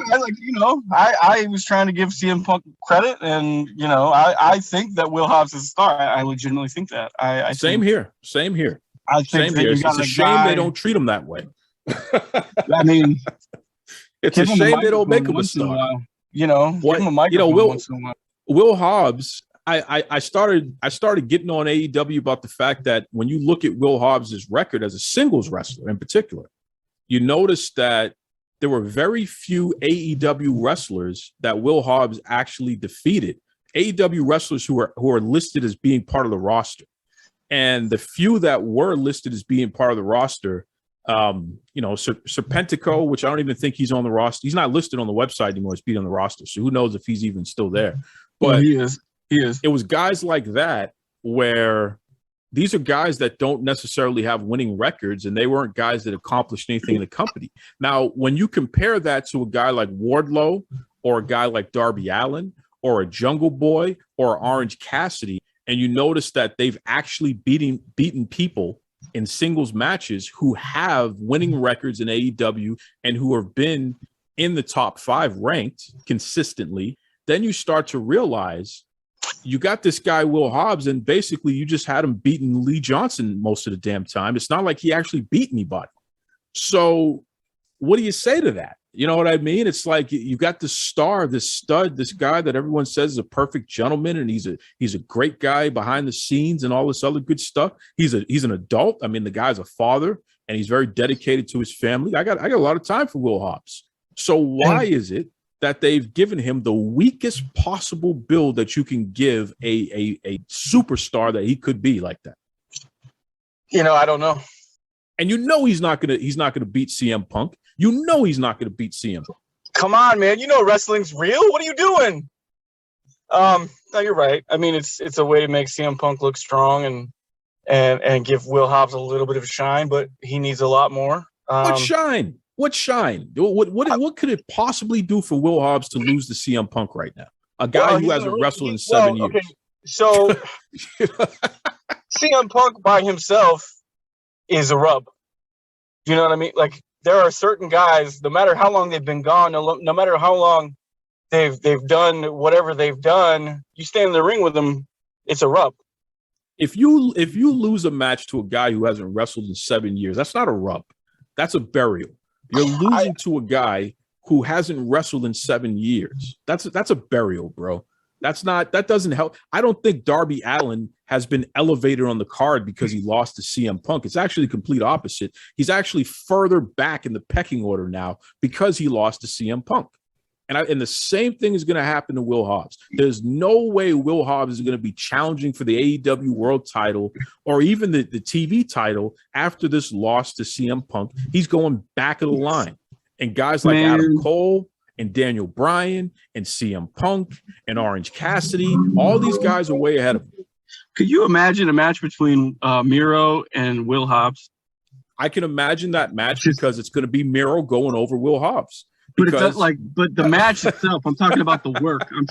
go, I was trying to give CM Punk credit, and I think that Will Hobbs is a star. I legitimately think that. I same think, here. Same here. I think Same that here. you It's got a a shame guy. they don't treat him that way. I mean, It's a give him shame they don't microphone make him a once in a star. while. Give What him a microphone Will once in a while. Will Hobbs. I started getting on AEW about the fact that when you look at Will Hobbs' record as a singles wrestler in particular, you notice that there were very few AEW wrestlers that Will Hobbs actually defeated. AEW wrestlers who are listed as being part of the roster. And the few that were listed as being part of the roster, Serpentico, which I don't even think he's on the roster. He's not listed on the website anymore as being on the roster. So who knows if he's even still there. But Well, he is. It was guys like that where these are guys that don't necessarily have winning records, and they weren't guys that accomplished anything in the company. Now, when you compare that to a guy like Wardlow or a guy like Darby Allin or a Jungle Boy or Orange Cassidy, and you notice that they've actually beaten people in singles matches who have winning records in AEW and who have been in the top 5 ranked consistently, then you start to realize you got this guy, Will Hobbs, and basically you just had him beating Lee Johnson most of the damn time. It's not like he actually beat anybody. So what do you say to that? You know what I mean? It's like you got this star, this stud, this guy that everyone says is a perfect gentleman, and he's a great guy behind the scenes and all this other good stuff. He's an adult. I mean, the guy's a father, and he's very dedicated to his family. I got a lot of time for Will Hobbs. So why is it that they've given him the weakest possible build that you can give a superstar that he could be like that? I don't know. And he's not gonna beat CM Punk. He's not gonna beat CM Punk. Come on, man. Wrestling's real. What are you doing? No, you're right. I mean, it's a way to make CM Punk look strong and give Will Hobbs a little bit of a shine, but he needs a lot more. What shine? What shine? What could it possibly do for Will Hobbs to lose to CM Punk right now? A guy who hasn't wrestled in 7 years. Okay. So CM Punk by himself is a rub. You know what I mean? Like, there are certain guys, no matter how long they've been gone, no matter how long they've done whatever they've done, you stand in the ring with them, it's a rub. If you lose a match to a guy who hasn't wrestled in 7 years, that's not a rub. That's a burial. You're losing to a guy who hasn't wrestled in 7 years. That's a burial, bro. That doesn't help. I don't think Darby Allin has been elevated on the card because he lost to CM Punk. It's actually the complete opposite. He's actually further back in the pecking order now because he lost to CM Punk. And the same thing is going to happen to Will Hobbs. There's no way Will Hobbs is going to be challenging for the AEW World title or even the TV title after this loss to CM Punk. He's going back of the line. And guys like Adam Cole and Daniel Bryan and CM Punk and Orange Cassidy, all these guys are way ahead of him. Could you imagine a match between Miro and Will Hobbs? I can imagine that match because it's going to be Miro going over Will Hobbs. But but the match itself, I'm talking about the work. I'm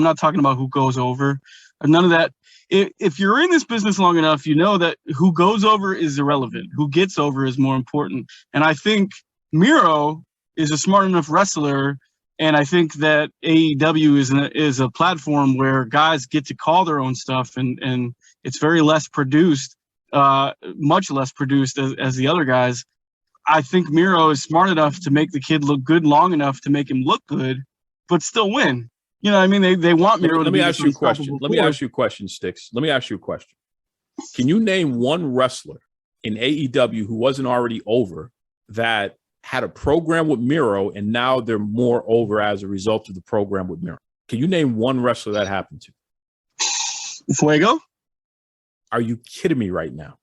not talking about who goes over. None of that. If you're in this business long enough, you know that who goes over is irrelevant. Who gets over is more important. And I think Miro is a smart enough wrestler, and I think that AEW is a platform where guys get to call their own stuff, and it's very less produced, much less produced as the other guys. I think Miro is smart enough to make the kid look good long enough to make him look good, but still win. You know what I mean? They want Miro to be. Let me ask you a question. Let me ask you a question, Stix. Let me ask you a question. Can you name one wrestler in AEW who wasn't already over that had a program with Miro and now they're more over as a result of the program with Miro? Can you name one wrestler that happened to? Fuego? Are you kidding me right now?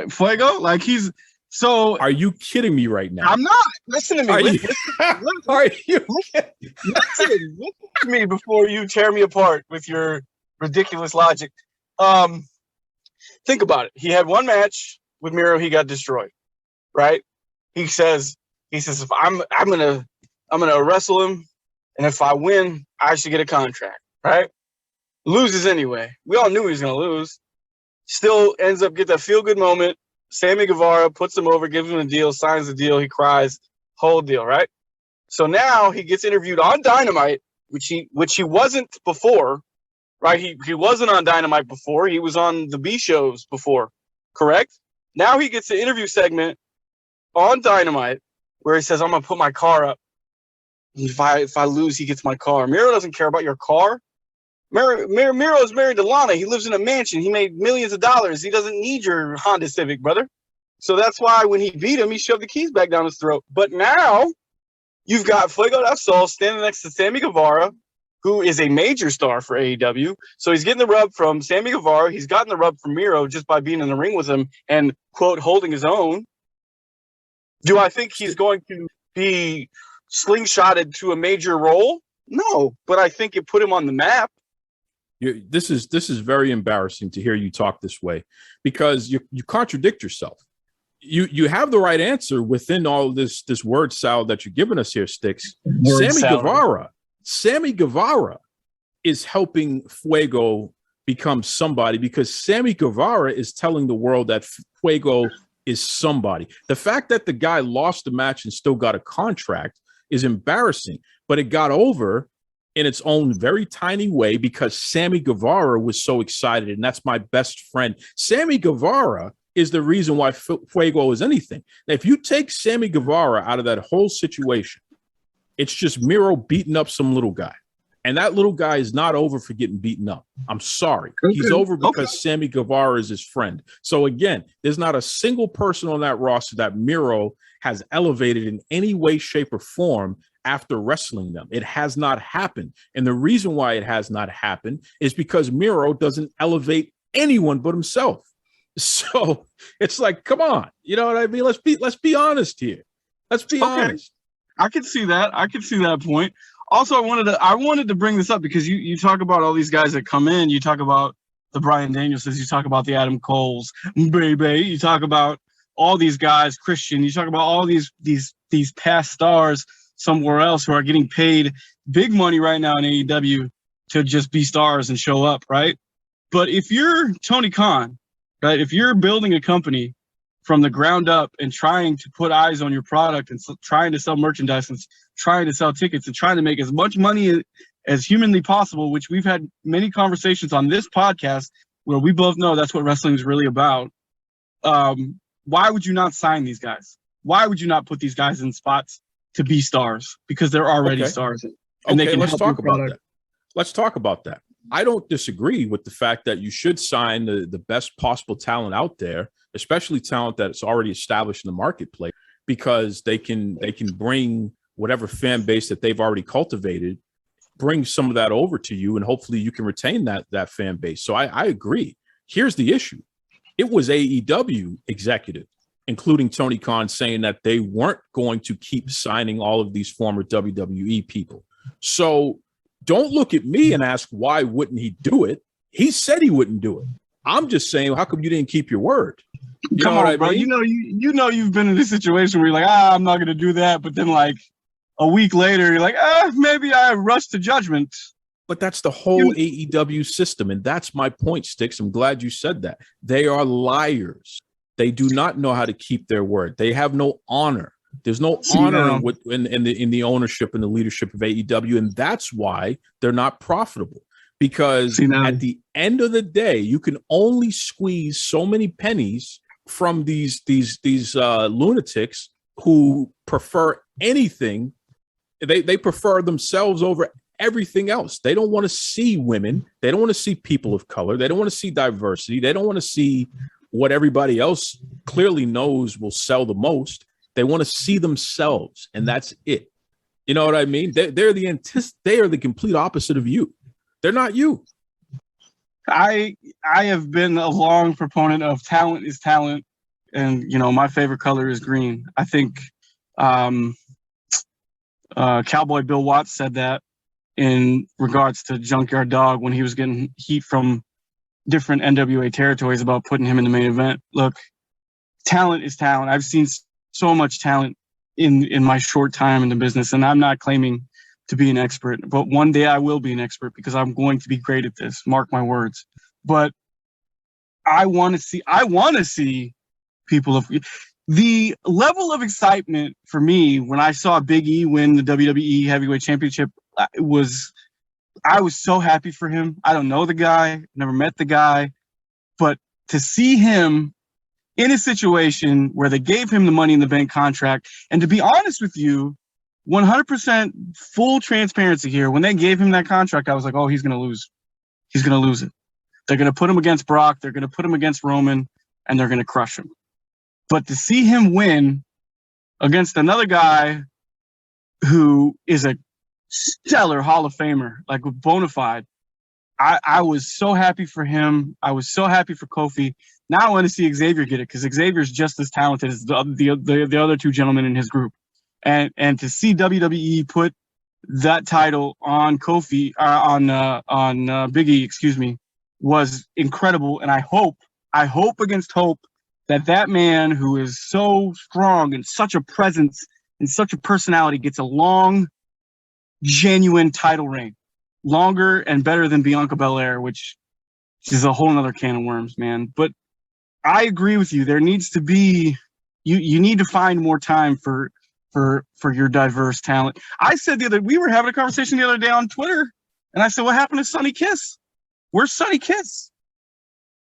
Fuego? Like he's... So, are you kidding me right now? I'm not. Listen to me. Listen to me before you tear me apart with your ridiculous logic. Think about it. He had one match with Miro. He got destroyed. Right? He says, if I'm gonna wrestle him, and if I win, I should get a contract. Right? Loses anyway. We all knew he was gonna lose. Still ends up get that feel good moment. Sammy Guevara puts him over, gives him a deal, signs the deal, he cries, whole deal, right? So now he gets interviewed on Dynamite, which he wasn't before, right? He wasn't on Dynamite before. He was on the B shows before, correct? Now he gets an interview segment on Dynamite where he says, "I'm gonna put my car up. If I lose, he gets my car." Miro doesn't care about your car. Miro's married to Lana. He lives in a mansion. He made millions of dollars. He doesn't need your Honda Civic, brother. So that's why when he beat him, he shoved the keys back down his throat. But now you've got Fuego del Sol standing next to Sammy Guevara, who is a major star for AEW. So he's getting the rub from Sammy Guevara. He's gotten the rub from Miro just by being in the ring with him and, quote, holding his own. Do I think he's going to be slingshotted to a major role? No, but I think it put him on the map. This is very embarrassing to hear you talk this way, because you contradict yourself. You have the right answer within all this word salad that you're giving us here, Stix. Sammy Guevara is helping Fuego become somebody, because Sammy Guevara is telling the world that Fuego is somebody. The fact that the guy lost the match and still got a contract is embarrassing, but it got over in its own very tiny way because Sammy Guevara was so excited, and that's my best friend. Sammy Guevara is the reason why Fuego is anything. Now, if you take Sammy Guevara out of that whole situation, it's just Miro beating up some little guy. And that little guy is not over for getting beaten up. I'm sorry. He's over because Sammy Guevara is his friend. So again, there's not a single person on that roster that Miro has elevated in any way, shape, or form after wrestling them. It has not happened. And the reason why it has not happened is because Miro doesn't elevate anyone but himself. So it's like, come on. You know what I mean? Let's be honest here. Let's be honest. I could see that. I could see that point. Also, I wanted to bring this up because you talk about all these guys that come in. You talk about the Bryan Danielses. You talk about the Adam Coles, baby. You talk about all these guys, Christian. You talk about all these past stars somewhere else who are getting paid big money right now in AEW to just be stars and show up, right? But if you're Tony Khan, right, if you're building a company from the ground up and trying to put eyes on your product and trying to sell merchandise and trying to sell tickets and trying to make as much money as humanly possible, which we've had many conversations on this podcast where we both know that's what wrestling is really about. Why would you not sign these guys? Why would you not put these guys in spots to be stars? Because they're already stars. And they can let's help talk your about product. that. Let's talk about that. I don't disagree with the fact that you should sign the best possible talent out there, especially talent that's already established in the marketplace, because they can bring whatever fan base that they've already cultivated, bring some of that over to you, and hopefully you can retain that fan base. So I agree. Here's the issue. It was AEW executive, including Tony Khan, saying that they weren't going to keep signing all of these former WWE people. So don't look at me and ask, why wouldn't he do it? He said he wouldn't do it. I'm just saying, how come you didn't keep your word? You Come know on, what I bro. mean? You know you've been in this situation where you're like, I'm not going to do that. But then like a week later, you're like, maybe I rushed to judgment. But that's the whole AEW system. And that's my point, Stix. I'm glad you said that. They are liars. They do not know how to keep their word. They have no honor. There's no honor in the ownership and the leadership of AEW. And that's why they're not profitable. Because at the end of the day, you can only squeeze so many pennies from these lunatics who prefer anything. They prefer themselves over everything else. They don't want to see women. They don't want to see people of color. They don't want to see diversity. They don't want to see what everybody else clearly knows will sell the most. They want to see themselves, and that's it. You know what I mean? They are the complete opposite of you. They're not you. I have been a long proponent of talent is talent, and my favorite color is green. I think Cowboy Bill Watts said that in regards to Junkyard Dog when he was getting heat from different NWA territories about putting him in the main event. Look, talent is talent. I've seen so much talent in my short time in the business, and I'm not claiming to be an expert, but one day I will be an expert because I'm going to be great at this. Mark my words. But I want to see people of the level of excitement for me when I saw Big E win the WWE Heavyweight Championship I was so happy for him. I don't know the guy, never met the guy, but to see him in a situation where they gave him the Money in the Bank contract, and to be honest with you, 100% full transparency here, when they gave him that contract, I was like, oh, he's going to lose. He's going to lose it. They're going to put him against Brock. They're going to put him against Roman, and they're going to crush him. But to see him win against another guy who is a stellar Hall of Famer, like bona fide, I was so happy for him. I was so happy for Kofi. Now I want to see Xavier get it because Xavier's just as talented as the other two gentlemen in his group. And to see WWE put that title on Kofi, on Big E, excuse me, was incredible. And I hope against hope that man who is so strong and such a presence and such a personality gets a long, genuine title reign. Longer and better than Bianca Belair, which is a whole nother can of worms, man. But I agree with you. There needs to be, you need to find more time for your diverse talent. I said we were having a conversation the other day on Twitter, and I said, what happened to Sonny Kiss? Where's Sonny Kiss?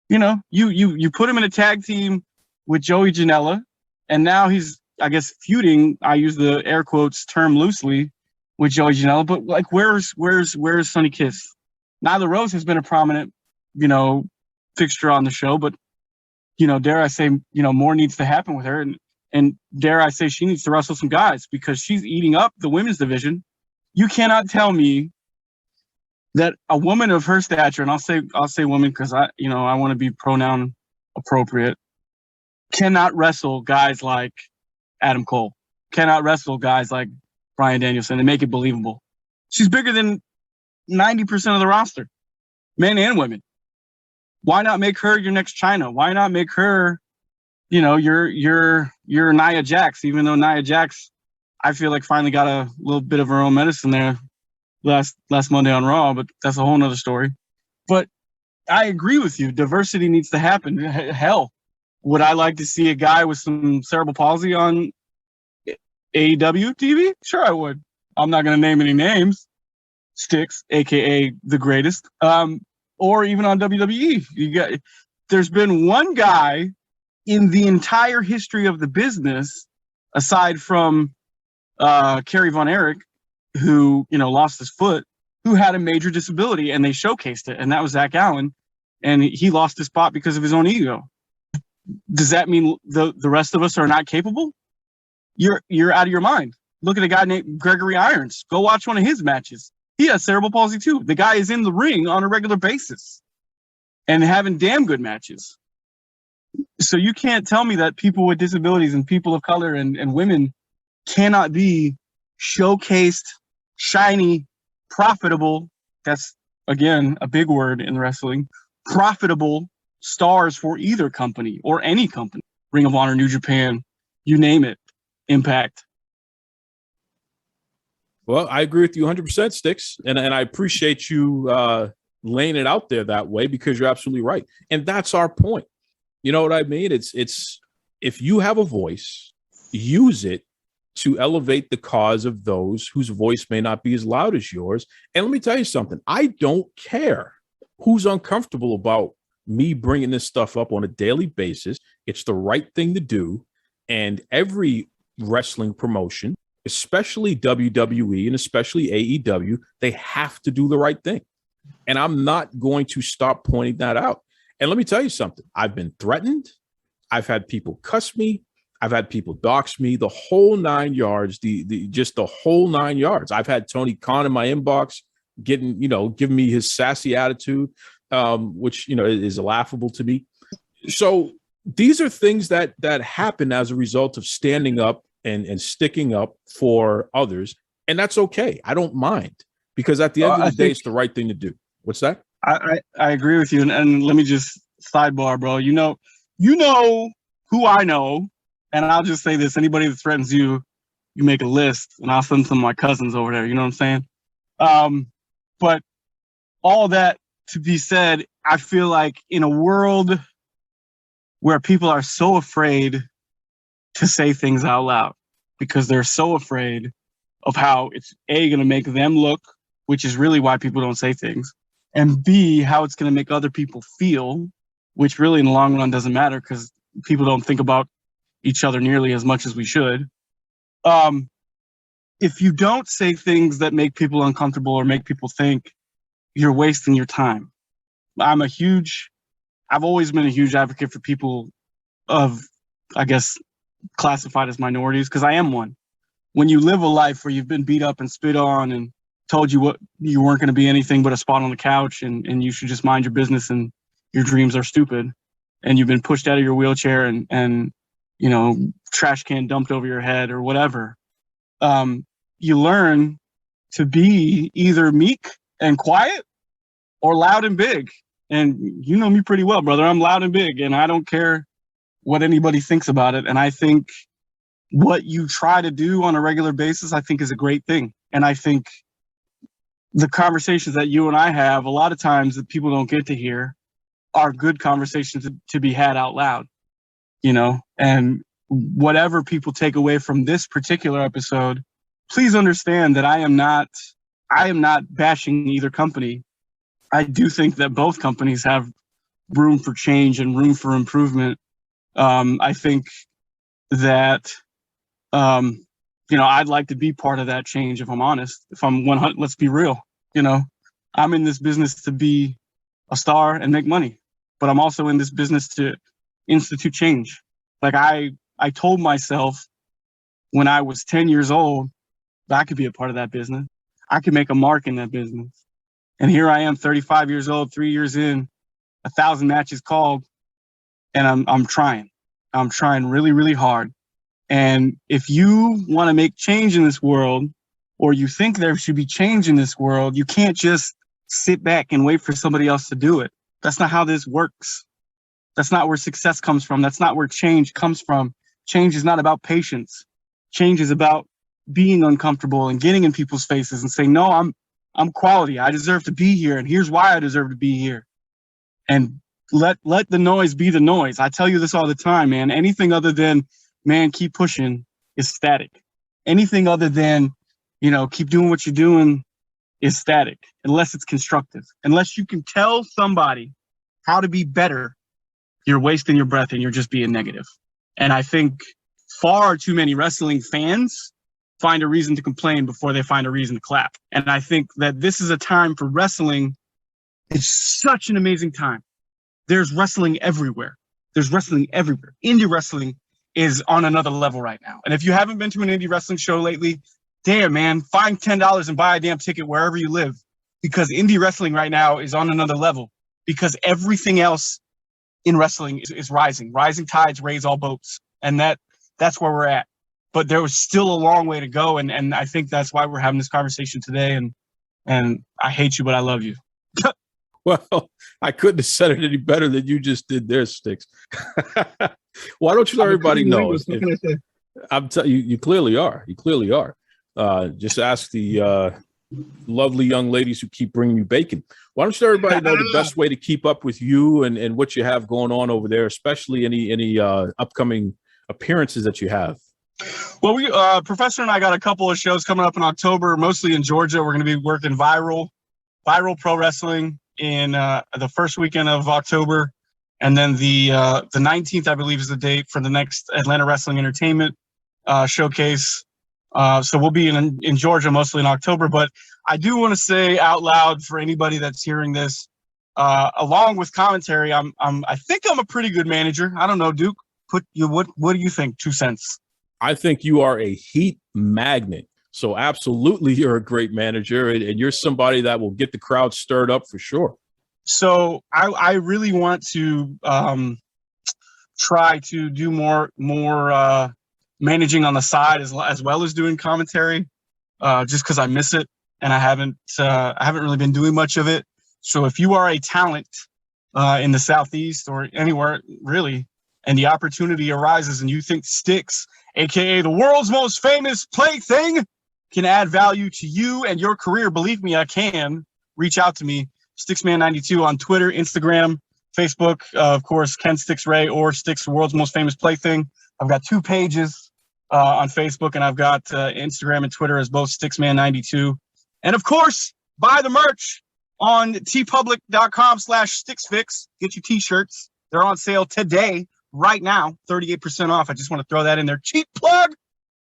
You know, you put him in a tag team with Joey Janela, and now he's, I guess, feuding. I use the air quotes term loosely with Joey Janela, but like, where's Sonny Kiss? Nyla Rose has been a prominent, fixture on the show, but dare I say, more needs to happen with her, and dare I say she needs to wrestle some guys because she's eating up the women's division. You cannot tell me that a woman of her stature, and I'll say woman because I want to be pronoun appropriate, cannot wrestle guys like Adam Cole, cannot wrestle guys like Bryan Danielson and make it believable. She's bigger than 90% of the roster, men and women. Why not make her your next China? Why not make her, your Nia Jax? Even though Nia Jax, I feel like finally got a little bit of her own medicine there last Monday on Raw, but that's a whole nother story. But I agree with you. Diversity needs to happen. Hell, would I like to see a guy with some cerebral palsy on AEW TV? Sure, I would. I'm not going to name any names. Stix, aka the greatest, or even on WWE. There's been one guy in the entire history of the business, aside from Kerry Von Erich, who lost his foot, who had a major disability, and they showcased it, and that was Zach Allen, and he lost his spot because of his own ego. Does that mean the rest of us are not capable? You're out of your mind. Look at a guy named Gregory Irons. Go watch one of his matches. He has cerebral palsy too. The guy is in the ring on a regular basis and having damn good matches. So you can't tell me that people with disabilities and people of color and women cannot be showcased, shiny, profitable. That's, again, a big word in wrestling. Profitable stars for either company or any company. Ring of Honor, New Japan, you name it. Impact. Well, I agree with you 100%, Stix, and I appreciate you laying it out there that way because you're absolutely right, and that's our point. You know what I mean? It's if you have a voice, use it to elevate the cause of those whose voice may not be as loud as yours. And let me tell you something: I don't care who's uncomfortable about me bringing this stuff up on a daily basis. It's the right thing to do, and every wrestling promotion, especially WWE and especially AEW, they have to do the right thing. And I'm not going to stop pointing that out. And let me tell you something. I've been threatened. I've had people cuss me. I've had people dox me, the whole 9 yards, just the whole 9 yards. I've had Tony Khan in my inbox giving me his sassy attitude, which, is laughable to me. So these are things that happen as a result of standing up and sticking up for others. And that's okay. I don't mind because at the end of the day, it's the right thing to do. What's that? I agree with you. And let me just sidebar, bro. You know who I know. And I'll just say this. Anybody that threatens you, you make a list and I'll send some of my cousins over there. You know what I'm saying? But all that to be said, I feel like in a world where people are so afraid to say things out loud because they're so afraid of how it's A, going to make them look, which is really why people don't say things, and B, how it's going to make other people feel, which really in the long run doesn't matter because people don't think about each other nearly as much as we should. If you don't say things that make people uncomfortable or make people think, you're wasting your time. I've always been a huge advocate for people of, I guess, classified as minorities, because I am one. When you live a life where you've been beat up and spit on and told you you weren't going to be anything but a spot on the couch and you should just mind your business and your dreams are stupid, and you've been pushed out of your wheelchair and you know, trash can dumped over your head or whatever, you learn to be either meek and quiet or loud and big. And you know me pretty well, brother. I'm loud and big, and I don't care what anybody thinks about it. And I think what you try to do on a regular basis, I think is a great thing. And I think the conversations that you and I have, a lot of times that people don't get to hear, are good conversations to be had out loud, you know? And whatever people take away from this particular episode, please understand that I am not bashing either company. I do think that both companies have room for change and room for improvement. I think that, you know, I'd like to be part of that change, if I'm honest. If I'm 100, let's be real. You know, I'm in this business to be a star and make money, but I'm also in this business to institute change. Like I told myself when I was 10 years old that I could be a part of that business. I could make a mark in that business. And here I am, 35 years old, 3 years in, 1,000 matches called, and I'm trying. I'm trying really, really hard. And if you want to make change in this world, or you think there should be change in this world, you can't just sit back and wait for somebody else to do it. That's not how this works. That's not where success comes from. That's not where change comes from. Change is not about patience. Change is about being uncomfortable and getting in people's faces and saying, no, I'm quality. I deserve to be here. And here's why I deserve to be here. And let the noise be the noise. I tell you this all the time, man. Anything other than, man, keep pushing is static. Anything other than, you know, keep doing what you're doing is static, unless it's constructive. Unless you can tell somebody how to be better, you're wasting your breath and you're just being negative. And I think far too many wrestling fans find a reason to complain before they find a reason to clap. And I think that this is a time for wrestling. It's such an amazing time. There's wrestling everywhere. There's wrestling everywhere. Indie wrestling is on another level right now. And if you haven't been to an indie wrestling show lately, damn, man, find $10 and buy a damn ticket wherever you live, because indie wrestling right now is on another level, because everything else in wrestling is rising. Rising tides raise all boats. And that's where we're at. But there was still a long way to go. And I think that's why we're having this conversation today. And I hate you, but I love you. Well, I couldn't have said it any better than you just did there, Stix. Why don't you let everybody know? I'm telling you, you clearly are. You clearly are. Just ask the lovely young ladies who keep bringing you bacon. Why don't you let everybody know the best way to keep up with you and what you have going on over there, especially any upcoming appearances that you have? Well, we Professor and I got a couple of shows coming up in October, mostly in Georgia. We're going to be working viral pro wrestling in the first weekend of October, and then the 19th, I believe, is the date for the next Atlanta Wrestling Entertainment showcase. So we'll be in Georgia mostly in October. But I do want to say out loud for anybody that's hearing this, along with commentary, I think I'm a pretty good manager. I don't know, Duke. What do you think? 2 cents. I think you are a heat magnet. So absolutely, you're a great manager, and you're somebody that will get the crowd stirred up for sure. So I really want to try to do more managing on the side as well as doing commentary, just because I miss it and I haven't really been doing much of it. So if you are a talent in the Southeast or anywhere really, and the opportunity arises and you think Stix, aka the world's most famous Plaything, can add value to you and your career, believe me, I can. Reach out to me, StixMan92 on Twitter, Instagram. Facebook, of course, Ken Stix Ray or Stix, the world's most famous plaything. I've got 2 pages on Facebook, and I've got Instagram and Twitter as both StixMan92. And of course, buy the merch on tpublic.com/StixFix. Get your t-shirts. They're on sale today, right now, 38% off. I just want to throw that in there. Cheap plug.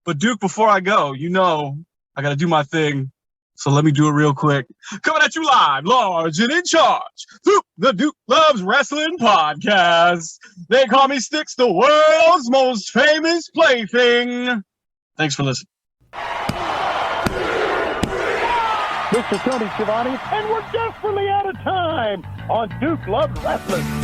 But Duke, before I go, you know I got to do my thing. So let me do it real quick. Coming at you live, large and in charge, through the Duke Loves Rasslin podcast. They call me Stix, the world's most famous plaything. Thanks for listening. Mr. Tony Schiavone, and we're desperately out of time on Duke Loves Rasslin.